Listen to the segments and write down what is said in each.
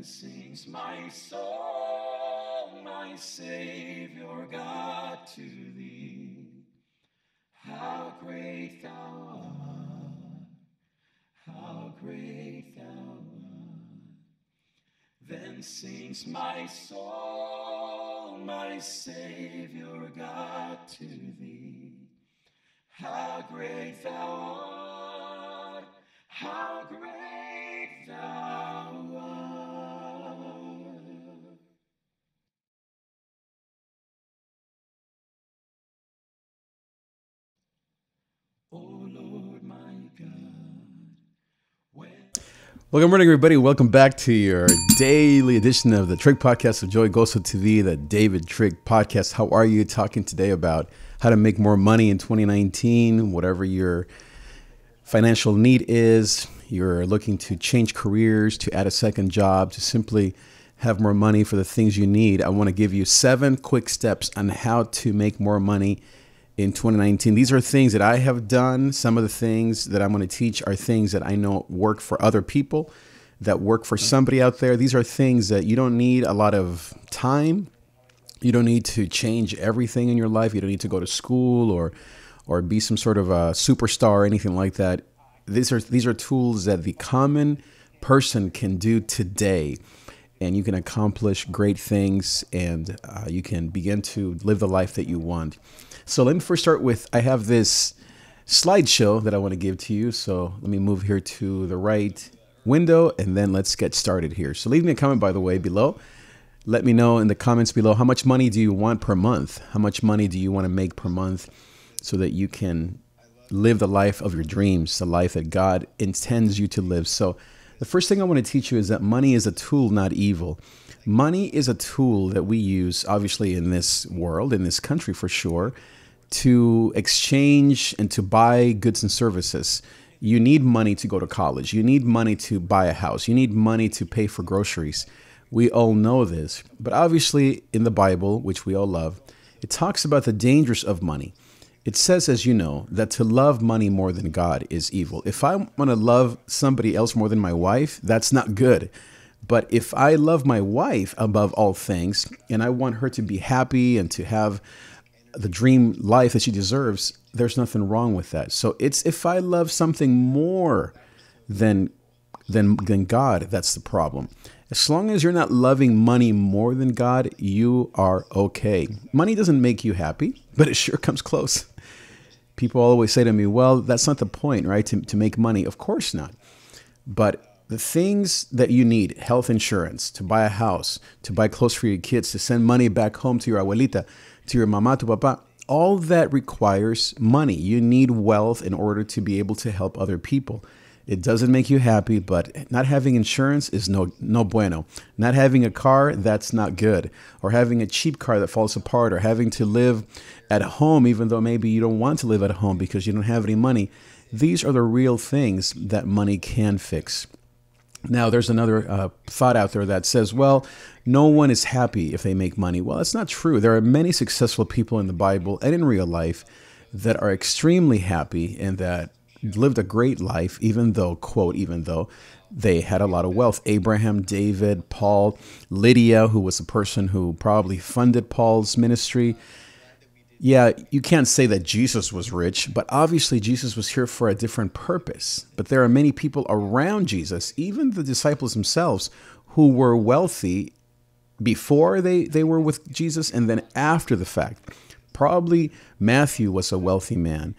sings my soul, my Savior God, to thee. How great thou art, how great thou art. Then sings my soul, my Savior God, to thee. How great thou art, how great thou art. O Lord my God, when... Well, good morning, everybody. Welcome back to your daily edition of the TRIG podcast of GOZO, the David TRIG podcast. How are you? Talking today about how to make more money in 2019, whatever your financial need is. You're looking to change careers, to add a second job, to simply have more money for the things you need. I want to give you 7 quick steps on how to make more money in 2019. These are things that I have done. Some of the things that I'm going to teach are things that I know work for other people, that work for somebody out there. These are things that you don't need a lot of time. You don't need to change everything in your life. You don't need to go to school or be some sort of a superstar or anything like that. These are tools that the common person can do today, and you can accomplish great things, and you can begin to live the life that you want. So let me first start with, I have this slideshow that I want to give to you. So let me move here to the right window, and then let's get started here. So leave me a comment, by the way, below. Let me know in the comments below, how much money do you want per month? How much money do you want to make per month so that you can live the life of your dreams, the life that God intends you to live? So the first thing I want to teach you is that money is a tool, not evil. Money is a tool that we use, obviously, in this world, in this country for sure, to exchange and to buy goods and services. You need money to go to college. You need money to buy a house. You need money to pay for groceries. We all know this. But obviously, in the Bible, which we all love, it talks about the dangers of money. It says, as you know, that to love money more than God is evil. If I want to love somebody else more than my wife, that's not good. But if I love my wife above all things, and I want her to be happy and to have the dream life that she deserves, there's nothing wrong with that. So it's if I love something more than God, that's the problem. As long as you're not loving money more than God, you are okay. Money doesn't make you happy, but it sure comes close. People always say to me, well, that's not the point, right? To make money. Of course not. But the things that you need, health insurance, to buy a house, to buy clothes for your kids, to send money back home to your abuelita, to your mama, to papa, all that requires money. You need wealth in order to be able to help other people. It doesn't make you happy, but not having insurance is no bueno. Not having a car, that's not good. Or having a cheap car that falls apart, or having to live at home even though maybe you don't want to live at home because you don't have any money. These are the real things that money can fix. Now, there's another thought out there that says, well, no one is happy if they make money. Well, that's not true. There are many successful people in the Bible and in real life that are extremely happy and that lived a great life, even though, quote, even though they had a lot of wealth. Abraham, David, Paul, Lydia, who was the person who probably funded Paul's ministry. Yeah, you can't say that Jesus was rich, but obviously Jesus was here for a different purpose. But there are many people around Jesus, even the disciples themselves, who were wealthy before they were with Jesus and then after the fact. Probably Matthew was a wealthy man.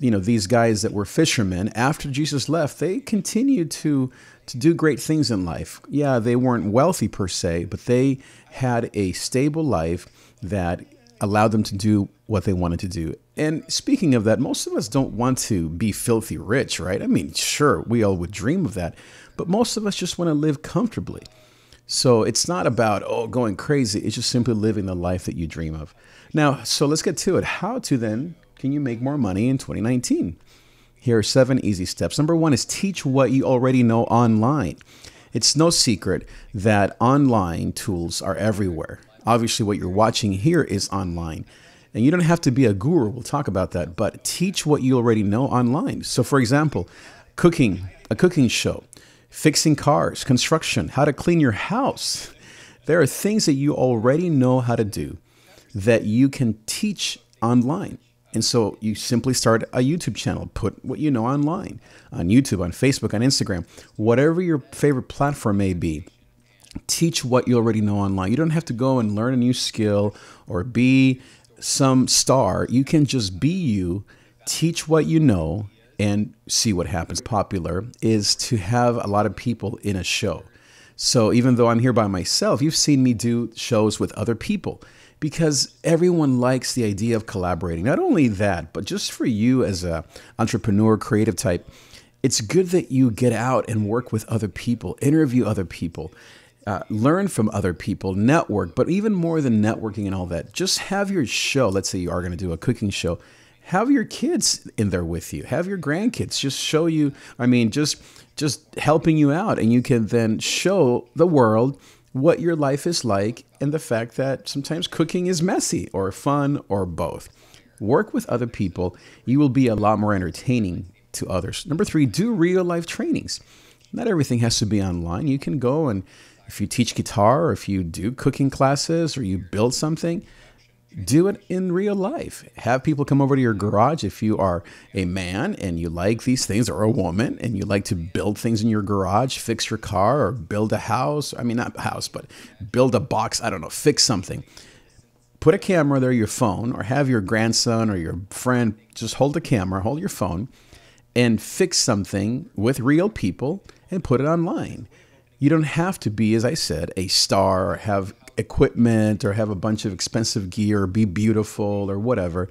You know, these guys that were fishermen, after Jesus left, they continued to do great things in life. Yeah, they weren't wealthy per se, but they had a stable life that allowed them to do what they wanted to do. And speaking of that, most of us don't want to be filthy rich, right? I mean, sure, we all would dream of that, but most of us just want to live comfortably. So it's not about, going crazy. It's just simply living the life that you dream of. Now, so let's get to it. How to then can you make more money in 2019? Here are 7 easy steps. Number 1 is teach what you already know online. It's no secret that online tools are everywhere. Obviously, what you're watching here is online. And you don't have to be a guru. We'll talk about that. But teach what you already know online. So, for example, a cooking show. fixing cars, construction, how to clean your house. There are things that you already know how to do that you can teach online. And so you simply start a YouTube channel, put what you know online, on YouTube, on Facebook, on Instagram, whatever your favorite platform may be. Teach what you already know online. You don't have to go and learn a new skill or be some star. You can just be you, teach what you know, and see what happens. Popular is to have a lot of people in a show. So even though I'm here by myself, you've seen me do shows with other people because everyone likes the idea of collaborating. Not only that, but just for you as an entrepreneur, creative type, it's good that you get out and work with other people, interview other people, learn from other people, network, but even more than networking and all that, just have your show. Let's say you are going to do a cooking show. Have your kids in there with you. Have your grandkids just show you, just helping you out. And you can then show the world what your life is like and the fact that sometimes cooking is messy or fun or both. Work with other people. You will be a lot more entertaining to others. Number 3, do real life trainings. Not everything has to be online. You can go and if you teach guitar or if you do cooking classes or you build something, do it in real life. Have people come over to your garage if you are a man and you like these things, or a woman and you like to build things in your garage, fix your car or build a house. I mean, not a house, but build a box. I don't know, fix something. Put a camera there, your phone, or have your grandson or your friend just hold the camera, hold your phone and fix something with real people and put it online. You don't have to be, as I said, a star or have equipment or have a bunch of expensive gear or be beautiful or whatever.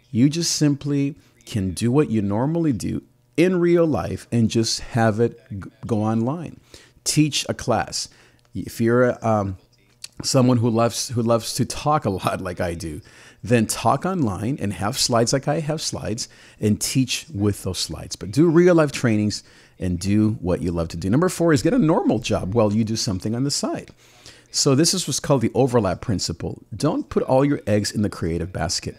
You just simply can do what you normally do in real life and just have it go online. Teach a class. If you're someone who loves to talk a lot like I do, then talk online and have slides like I have slides and teach with those slides. But do real life trainings and do what you love to do. Number 4 is get a normal job while you do something on the side. So this is what's called the overlap principle. Don't put all your eggs in the creative basket.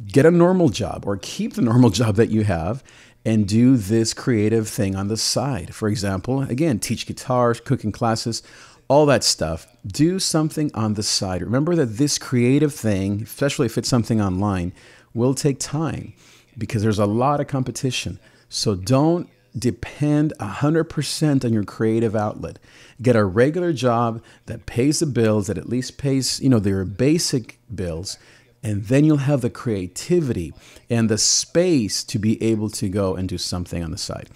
Get a normal job or keep the normal job that you have and do this creative thing on the side. For example, again, teach guitar, cooking classes, all that stuff. Do something on the side. Remember that this creative thing, especially if it's something online, will take time because there's a lot of competition. So don't depend 100% on your creative outlet. Get a regular job that pays the bills, that at least pays, their basic bills, and then you'll have the creativity and the space to be able to go and do something on the side.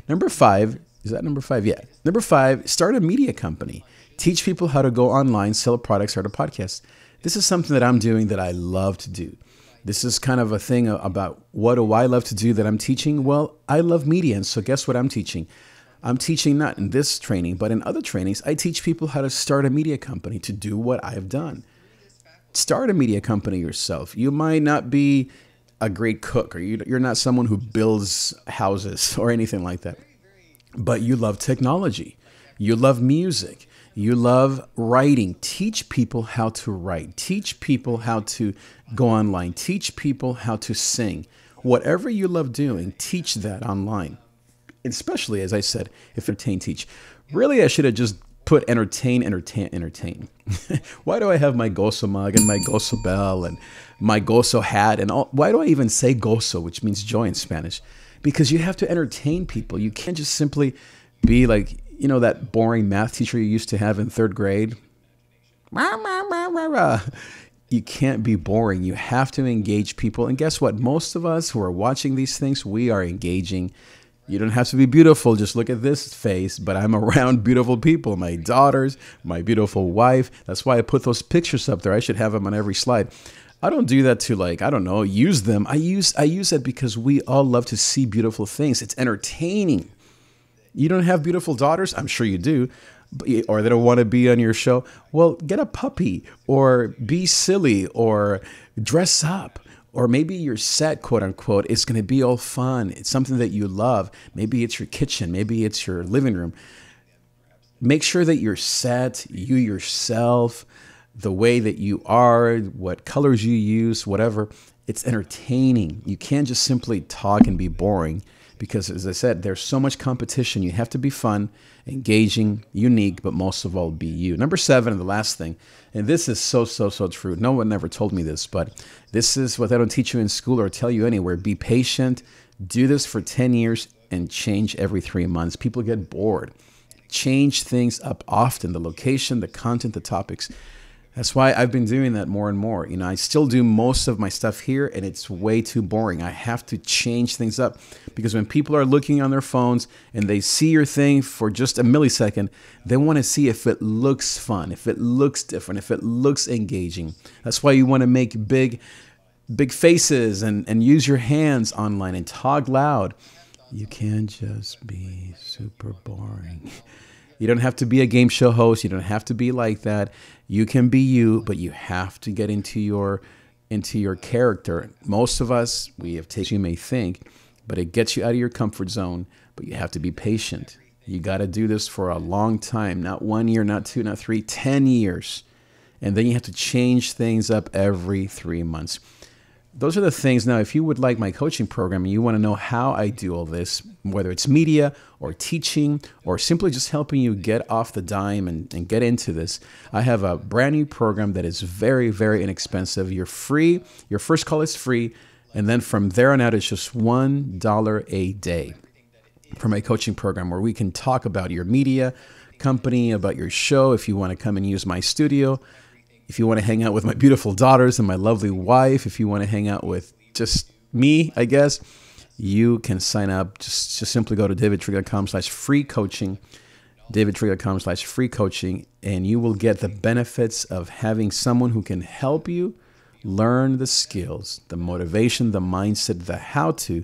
Number 5, is that number 5? Yeah. Number 5, start a media company. Teach people how to go online, sell products, start a podcast. This is something that I'm doing that I love to do. This is kind of a thing about what do I love to do that I'm teaching? Well, I love media. And so guess what I'm teaching? I'm teaching not in this training, but in other trainings, I teach people how to start a media company to do what I've done. Start a media company yourself. You might not be a great cook or you're not someone who builds houses or anything like that, but you love technology. You love music. You love writing. Teach people how to write. Teach people how to go online. Teach people how to sing. Whatever you love doing, teach that online. Especially, as I said, if entertain, teach. Really, I should have just put entertain. Why do I have my GOZO mug and my GOZO bell and my GOZO hat and all? Why do I even say GOZO, which means joy in Spanish? Because you have to entertain people. You can't just simply be like, that boring math teacher you used to have in 3rd grade. You can't be boring. You have to engage people. And guess what? Most of us who are watching these things, we are engaging. You don't have to be beautiful. Just look at this face. But I'm around beautiful people. My daughters, my beautiful wife. That's why I put those pictures up there. I should have them on every slide. I don't do that to use them. I use that because we all love to see beautiful things. It's entertaining. You don't have beautiful daughters? I'm sure you do. Or they don't want to be on your show. Well, get a puppy or be silly or dress up. Or maybe your set, quote unquote, is going to be all fun. It's something that you love. Maybe it's your kitchen. Maybe it's your living room. Make sure that you're set, you yourself, the way that you are, what colors you use, whatever. It's entertaining. You can't just simply talk and be boring. because, as I said, there's so much competition. You have to be fun, engaging, unique, but most of all, be you. Number 7, and the last thing, and this is so true. No one ever told me this, but this is what they don't teach you in school or tell you anywhere. Be patient. Do this for 10 years and change every 3 months. People get bored. Change things up often, the location, the content, the topics. That's why I've been doing that more and more. You know, I still do most of my stuff here, and it's way too boring. I have to change things up, because when people are looking on their phones and they see your thing for just a millisecond, they want to see if it looks fun, if it looks different, if it looks engaging. That's why you want to make big faces and use your hands online and talk loud. You can't just be super boring. You don't have to be a game show host. You don't have to be like that. You can be you, but you have to get into your character. Most of us, we have taken, you may think, but it gets you out of your comfort zone. But you have to be patient. You got to do this for a long time, not 1 year, not 2, not 3, 10 years. And then you have to change things up every 3 months. Those are the things. Now, if you would like my coaching program and you want to know how I do all this, whether it's media or teaching or simply just helping you get off the dime and get into this, I have a brand new program that is very, very inexpensive. You're free. Your first call is free. And then from there on out, it's just $1 a day for my coaching program, where we can talk about your media company, about your show, if you want to come and use my studio. If you want to hang out with my beautiful daughters and my lovely wife, if you want to hang out with just me, I guess, you can sign up. Just simply go to davidtrigg.com/free coaching, davidtrigg.com/free coaching, and you will get the benefits of having someone who can help you learn the skills, the motivation, the mindset, the how-to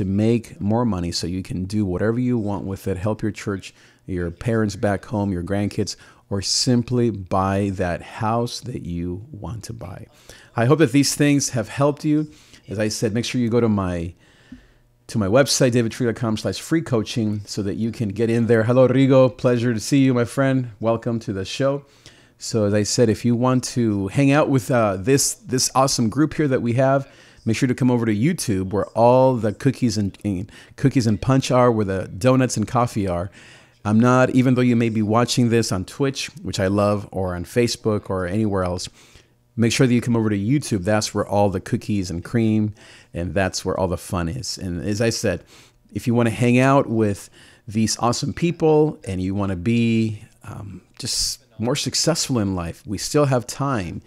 make more money so you can do whatever you want with it, help your church, your parents back home, your grandkids, or simply buy that house that you want to buy. I hope that these things have helped you. As I said, make sure you go to my website, davidtrigg.com/free coaching, so that you can get in there. Hello, Rigo. Pleasure to see you, my friend. Welcome to the show. So as I said, if you want to hang out with this awesome group here that we have, make sure to come over to YouTube, where all the cookies and punch are, where the donuts and coffee are. I'm not, even though you may be watching this on Twitch, which I love, or on Facebook or anywhere else, make sure that you come over to YouTube. That's where all the cookies and cream, and that's where all the fun is. And as I said, if you want to hang out with these awesome people and you want to be just more successful in life, we still have time.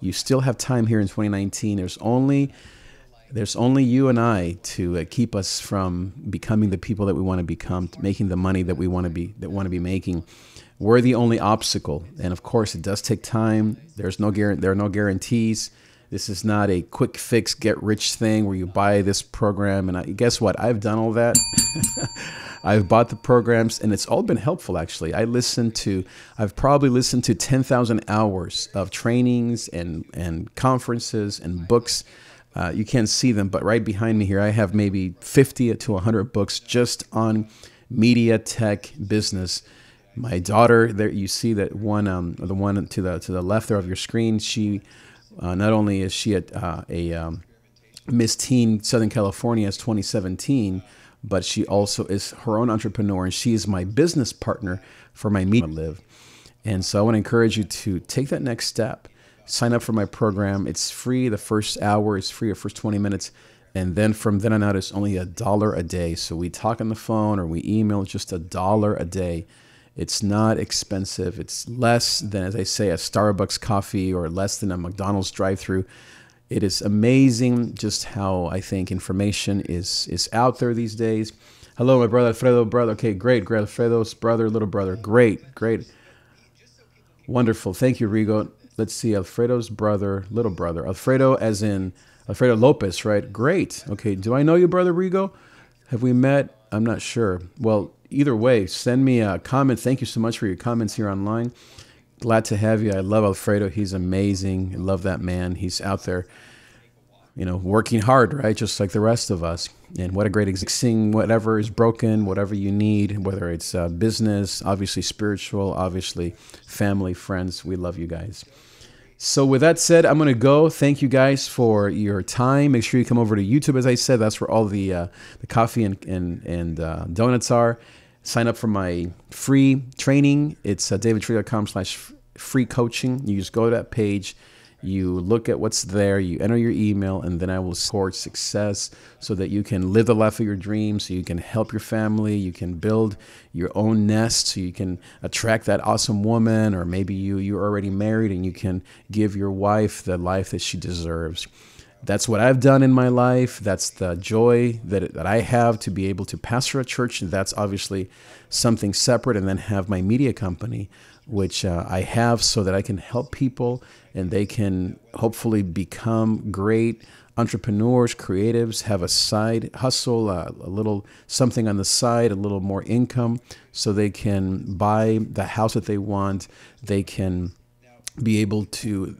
You still have time here in 2019. There's only you and I to keep us from becoming the people that we want to become, making the money that we want to be making. We're the only obstacle, and of course, it does take time. There are no guarantees. This is not a quick fix, get rich thing where you buy this program. And guess what? I've done all that. I've bought the programs, and it's all been helpful, actually. I've probably listened to 10,000 hours of trainings and conferences and books. You can't see them, but right behind me here, I have maybe 50 to 100 books just on media, tech, business. My daughter, there you see that one, the one to the left there of your screen. She not only is she at a Miss Teen Southern California as 2017, but she also is her own entrepreneur, and she is my business partner for my media live. And so I want to encourage you to take that next step. Sign up for my program. It's free. The first hour is free, the first 20 minutes. And then from then on out, it's only $1 a day. So we talk on the phone or we email, just $1 a day. It's not expensive. It's less than, as I say, a Starbucks coffee or less than a McDonald's drive-through. It is amazing just how I think information is out there these days. Hello, my brother, Alfredo, brother. Okay, great. Alfredo's brother, little brother. Great. Wonderful. Thank you, Rigo. Let's see, Alfredo's brother, little brother. Alfredo as in Alfredo Lopez, right? Great. Okay, do I know you, Brother Rigo? Have we met? I'm not sure. Well, either way, send me a comment. Thank you so much for your comments here online. Glad to have you. I love Alfredo. He's amazing. I love that man. He's out there, working hard, right? Just like the rest of us. And what a great example. Whatever is broken, whatever you need, whether it's business, obviously spiritual, obviously family, friends. We love you guys. So with that said, I'm going to go. Thank you guys for your time. Make sure you come over to YouTube. As I said, that's where all the coffee and donuts are. Sign up for my free training. It's davidtree.com/free coaching. You just go to that page. You look at what's there, you enter your email, and then I will support success so that you can live the life of your dreams, so you can help your family, you can build your own nest, so you can attract that awesome woman, or maybe you're already married and you can give your wife the life that she deserves. That's what I've done in my life. That's the joy that I have to be able to pastor a church. And that's obviously something separate, and then have my media company, which I have so that I can help people and they can hopefully become great entrepreneurs, creatives, have a side hustle, a little something on the side, a little more income, so they can buy the house that they want. They can be able to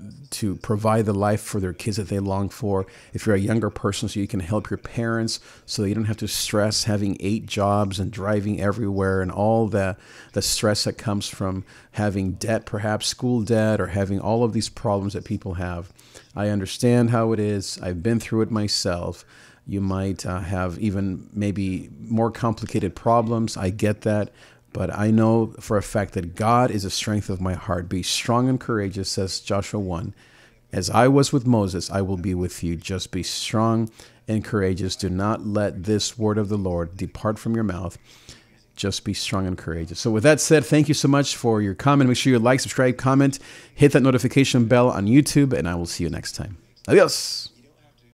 provide the life for their kids that they long for. If you're a younger person, so you can help your parents so that you don't have to stress having 8 jobs and driving everywhere and all the stress that comes from having debt, perhaps school debt, or having all of these problems that people have. I understand how it is. I've been through it myself. You might have even maybe more complicated problems. I get that. But I know for a fact that God is the strength of my heart. Be strong and courageous, says Joshua 1. As I was with Moses, I will be with you. Just be strong and courageous. Do not let this word of the Lord depart from your mouth. Just be strong and courageous. So with that said, thank you so much for your comment. Make sure you like, subscribe, comment, hit that notification bell on YouTube, and I will see you next time. Adios.